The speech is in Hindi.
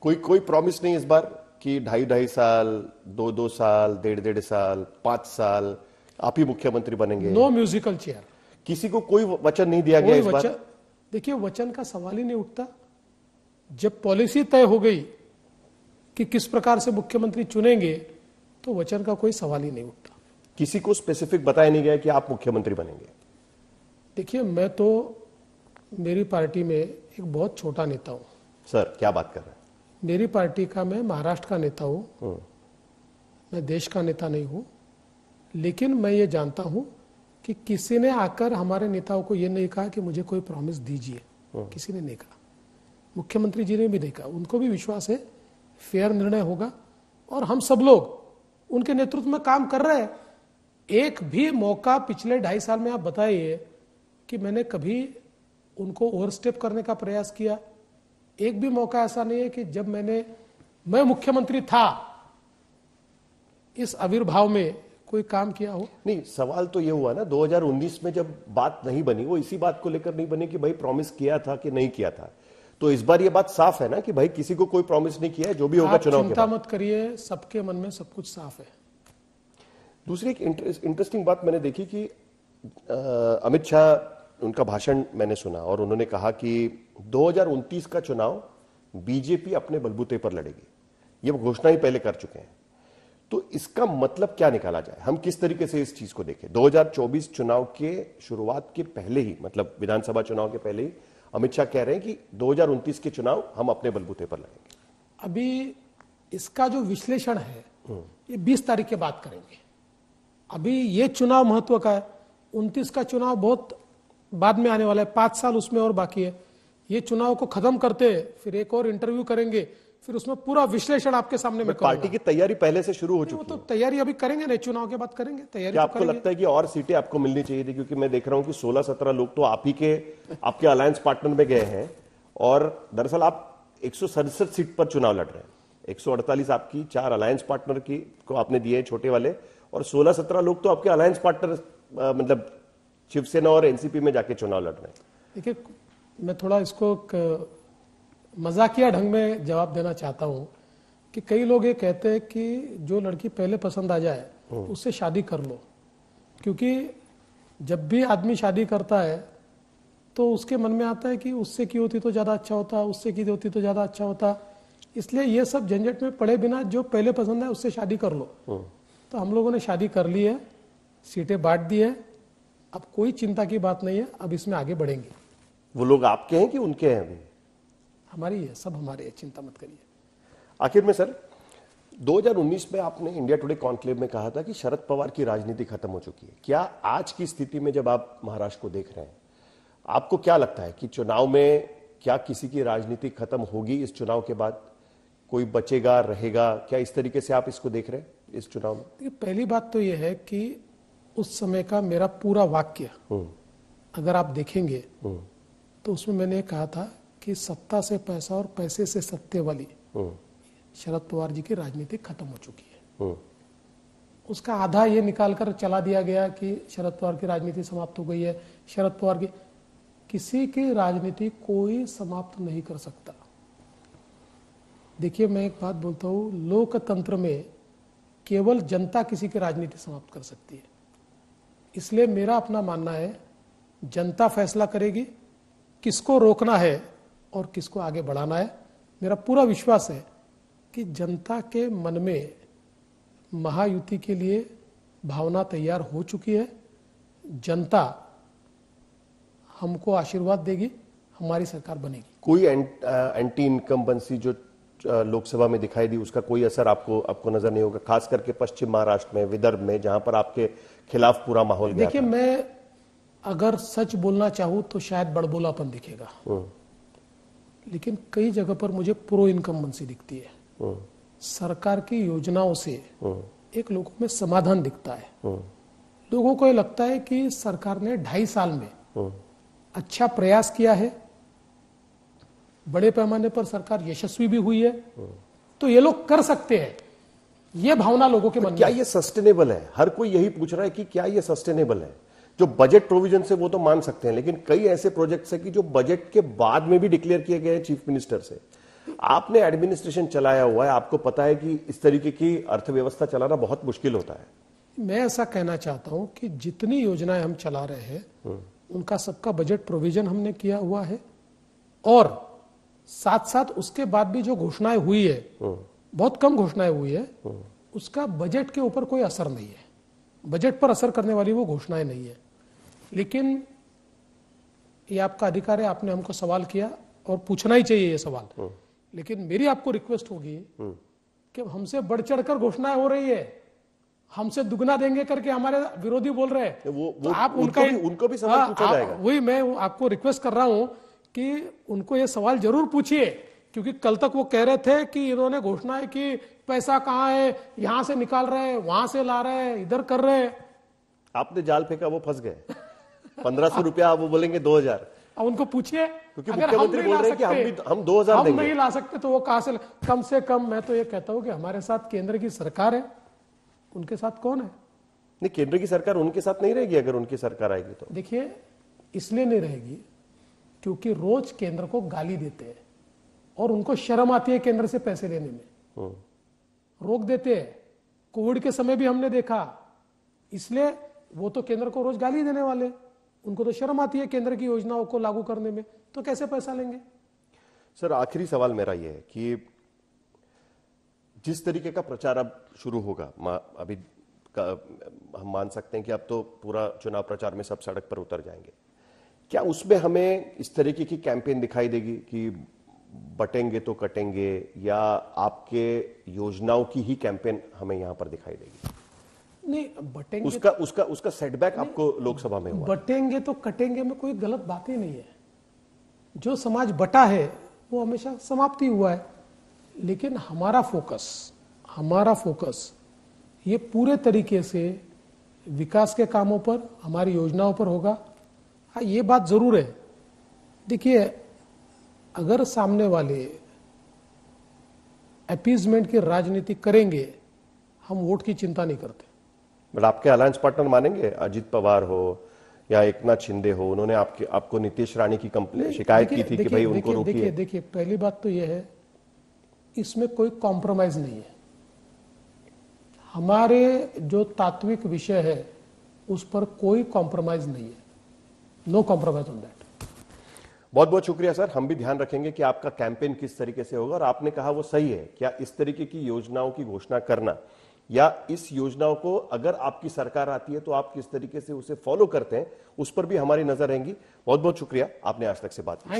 कोई कोई प्रॉमिस नहीं इस बार कि 2.5 साल, 2 साल, 1.5 साल, 5 साल आप ही मुख्यमंत्री बनेंगे? No musical chair. किसी को कोई वचन नहीं दिया गया इस बार? देखिए, वचन का सवाल ही नहीं उठता। जब पॉलिसी तय हो गई कि किस प्रकार से मुख्यमंत्री चुनेंगे, तो वचन का कोई सवाल ही नहीं उठता। किसी को स्पेसिफिक बताया नहीं गया कि आप मुख्यमंत्री बनेंगे? देखिए, मैं तो मेरी पार्टी में एक बहुत छोटा नेता हूं। सर, क्या बात कर रहे हैं? मेरी पार्टी का मैं महाराष्ट्र का नेता हूं, मैं देश का नेता नहीं हूं। लेकिन मैं ये जानता हूं कि किसी ने आकर हमारे नेताओं को ये नहीं कहा कि मुझे कोई प्रॉमिस दीजिए, किसी ने नहीं कहा। मुख्यमंत्री जी ने भी नहीं कहा। उनको भी विश्वास है फेयर निर्णय होगा, और हम सब लोग उनके नेतृत्व में काम कर रहे हैं। एक भी मौका पिछले 2.5 साल में आप बताइए कि मैंने कभी उनको ओवरस्टेप करने का प्रयास किया? एक भी मौका ऐसा नहीं है कि जब मैं मुख्यमंत्री था इस आविर्भाव में कोई काम किया हो। नहीं, सवाल तो ये हुआ ना 2019 में जब बात नहीं बनी, वो इसी बात को लेकर नहीं बनी कि भाई प्रॉमिस किया था कि नहीं किया था। तो इस बार ये बात साफ है ना कि भाई किसी को कोई प्रॉमिस नहीं किया है, जो भी होगा चुनाव के बाद। चिंता मत करिए, सबके मन में सब कुछ साफ है। दूसरी एक इंटरेस्टिंग बात मैंने देखी कि अमित शाह, उनका भाषण मैंने सुना और उन्होंने कहा कि 2029 का चुनाव बीजेपी अपने बलबूते पर लड़ेगी। ये वो घोषणा ही पहले कर चुके हैं। तो इसका मतलब क्या निकाला जाए? हम किस तरीके से इस चीज को देखें? 2024 चुनाव के शुरुआत के पहले ही, मतलब विधानसभा चुनाव के पहले ही अमित शाह कह रहे हैं कि 2029 के चुनाव हम अपने बलबूते पर लड़ेंगे। अभी इसका जो विश्लेषण है ये 20 तारीख के बाद करेंगे। अभी ये चुनाव महत्व का है। 29 का चुनाव बहुत बाद में आने वाला है, 5 साल उसमें और बाकी है। ये चुनाव को खत्म करते फिर एक और इंटरव्यू करेंगे, फिर उसमें पूरा विश्लेषण आपके सामने में करूंगा। पार्टी की तैयारी पहले से शुरू हो चुकी है। वो तो तैयारी अभी करेंगे ना, चुनाव के बाद करेंगे तैयारी। क्या आपको लगता है कि और सीटें आपको मिलनी चाहिए थी? क्योंकि मैं देख रहा हूं कि 16-17 लोग तो आपके अलायंस पार्टनर में गए हैं, और दरअसल आप 167 सीट पर चुनाव लड़ रहे हैं। 148 आपकी, 4 अलायंस पार्टनर की को आपने दिए छोटे वाले, और 16-17 लोग तो आपके अलायंस पार्टनर मतलब शिवसेना और एनसीपी में जाके चुनाव लड़ रहे हैं। देखिए, मैं थोड़ा इसको मजाकिया ढंग में जवाब देना चाहता हूं कि कई लोग ये कहते हैं कि जो लड़की पहले पसंद आ जाए उससे शादी कर लो। क्योंकि जब भी आदमी शादी करता है तो उसके मन में आता है कि उससे की होती तो ज्यादा अच्छा होता, उससे की होती तो ज्यादा अच्छा होता। इसलिए ये सब झंझट में पड़े बिना जो पहले पसंद है उससे शादी कर लो। तो हम लोगों ने शादी कर ली है, सीटें बांट दी है, अब कोई चिंता की बात नहीं है। अब इसमें आगे बढ़ेंगे। वो लोग आपके हैं कि उनके हैं? अभी हमारी है, सब हमारे है, चिंता मत करिए। आखिर में सर, 2019 में आपने इंडिया टुडे कॉन्क्लेव में कहा था कि शरद पवार की राजनीति खत्म हो चुकी है। क्या आज की स्थिति में जब आप महाराष्ट्र को देख रहे हैं, आपको क्या लगता है कि चुनाव में क्या किसी की राजनीति खत्म होगी? इस चुनाव के बाद कोई बचेगा, रहेगा? क्या इस तरीके से आप इसको देख रहे हैं इस चुनाव में? पहली बात तो यह है कि उस समय का मेरा पूरा वाक्य अगर आप देखेंगे तो उसमें मैंने कहा था कि सत्ता से पैसा और पैसे से सत्ते वाली शरद पवार जी की राजनीति खत्म हो चुकी है। उसका आधा ये निकालकर चला दिया गया कि शरद पवार की राजनीति समाप्त हो गई है। शरद पवार की, किसी की राजनीति कोई समाप्त नहीं कर सकता। देखिए, मैं एक बात बोलता हूं, लोकतंत्र में केवल जनता किसी की राजनीति समाप्त कर सकती है। इसलिए मेरा अपना मानना है, जनता फैसला करेगी किसको रोकना है और किसको आगे बढ़ाना है। मेरा पूरा विश्वास है कि जनता के मन में महायुति के लिए भावना तैयार हो चुकी है। जनता हमको आशीर्वाद देगी, हमारी सरकार बनेगी। कोई एंटी इनकम्बेंसी जो लोकसभा में दिखाई दी, उसका कोई असर आपको नजर नहीं होगा? खास करके पश्चिम महाराष्ट्र में, विदर्भ में, जहां पर आपके खिलाफ पूरा माहौल गया। देखिए, मैं अगर सच बोलना चाहूं तो शायद बड़बोलापन दिखेगा, लेकिन कई जगह पर मुझे प्रो इनकम्बेंसी दिखती है। सरकार की योजनाओं से एक लोगों में समाधान दिखता है। लोगों को ये लगता है कि सरकार ने 2.5 साल में अच्छा प्रयास किया है, बड़े पैमाने पर सरकार यशस्वी भी हुई है, तो ये लोग कर सकते हैं। ये भावना लोगों के मन में। क्या ये सस्टेनेबल है? हर कोई यही पूछ रहा है कि क्या ये सस्टेनेबल है? जो बजट प्रोविजन से वो तो मान सकते हैं, लेकिन कई ऐसे प्रोजेक्ट्स हैं कि जो बजट के बाद में भी डिक्लेयर किए गए चीफ मिनिस्टर से। आपने एडमिनिस्ट्रेशन चलाया हुआ है, आपको पता है कि इस तरीके की अर्थव्यवस्था चलाना बहुत मुश्किल होता है। मैं ऐसा कहना चाहता हूं कि जितनी योजनाएं हम चला रहे हैं उनका सबका बजट प्रोविजन हमने किया हुआ है, और साथ साथ उसके बाद भी जो घोषणाएं हुई है, बहुत कम घोषणाएं हुई है, उसका बजट के ऊपर कोई असर नहीं है। बजट पर असर करने वाली वो घोषणाएं नहीं है। लेकिन ये आपका अधिकार है, आपने हमको सवाल किया और पूछना ही चाहिए ये सवाल। लेकिन मेरी आपको रिक्वेस्ट होगी कि हमसे बढ़ चढ़कर घोषणाएं हो रही है, हमसे दुगना देंगे करके हमारे विरोधी बोल रहे हैं, तो आप उनको भी सवाल पूछा जाएगा। वही मैं आपको रिक्वेस्ट कर रहा हूं कि उनको ये सवाल जरूर पूछिए, क्योंकि कल तक वो कह रहे थे कि इन्होंने घोषणाएं की, पैसा कहां है, यहां से निकाल रहे हैं, वहां से ला रहे हैं, इधर कर रहे हैं। आपने जाल फेंका, वो फंस गए। 1500 रुपया वो बोलेंगे 2000। अब उनको पूछिए, क्योंकि अगर मुख्यमंत्री बोल रहे हैं कि हम 2000 देंगे। नहीं ला सकते तो वो कहां से कम मैं तो ये कहता हूं कि हमारे साथ केंद्र की सरकार है, उनके साथ कौन है? नहीं, केंद्र की सरकार उनके साथ नहीं रहेगी। अगर उनकी सरकार आएगी तो देखिए, इसलिए नहीं रहेगी क्योंकि रोज केंद्र को गाली देते हैं और उनको शर्म आती है केंद्र से पैसे लेने में, रोक देते हैं। कोविड के समय भी हमने देखा, इसलिए वो तो केंद्र को रोज गाली देने वाले, उनको तो शर्म आती है केंद्र की योजनाओं को लागू करने में, तो कैसे पैसा लेंगे? सर, आखिरी सवाल मेरा यह है कि जिस तरीके का प्रचार अब शुरू होगा, अभी हम मान सकते हैं कि अब तो पूरा चुनाव प्रचार में सब सड़क पर उतर जाएंगे, क्या उसमें हमें इस तरीके की कैंपेन दिखाई देगी कि बटेंगे तो कटेंगे, या आपके योजनाओं की ही कैंपेन हमें यहां पर दिखाई देगी? नहीं, बटेंगे उसका सेटबैक आपको लोकसभा में हुआ। बटेंगे तो कटेंगे में कोई गलत बात ही नहीं है। जो समाज बटा है वो हमेशा समाप्ति हुआ है, लेकिन हमारा फोकस ये पूरे तरीके से विकास के कामों पर, हमारी योजनाओं पर होगा। हाँ, ये बात जरूर है, देखिए, अगर सामने वाले अपीजमेंट की राजनीति करेंगे, हम वोट की चिंता नहीं करते। मतलब आपके अलायंस पार्टनर मानेंगे, अजीत पवार हो या एकनाथ शिंदे हो, उन्होंने आपको नीतीश राणी की शिकायत की थी कि भाई उनको रोकिए। देखिए, पहली बात तो यह है, इसमें कोई कॉम्प्रोमाइज नहीं है। हमारे जो तात्विक विषय है उस पर कोई कॉम्प्रोमाइज नहीं है, नो कॉम्प्रोमाइज ऑन दैट। बहुत बहुत शुक्रिया सर, हम भी ध्यान रखेंगे कि आपका कैंपेन किस तरीके से होगा। और आपने कहा वो सही है, क्या इस तरीके की योजनाओं की घोषणा करना, या इस योजनाओं को अगर आपकी सरकार आती है तो आप किस तरीके से उसे फॉलो करते हैं, उस पर भी हमारी नजर रहेंगी। बहुत बहुत शुक्रिया, आपने आज तक से बात की।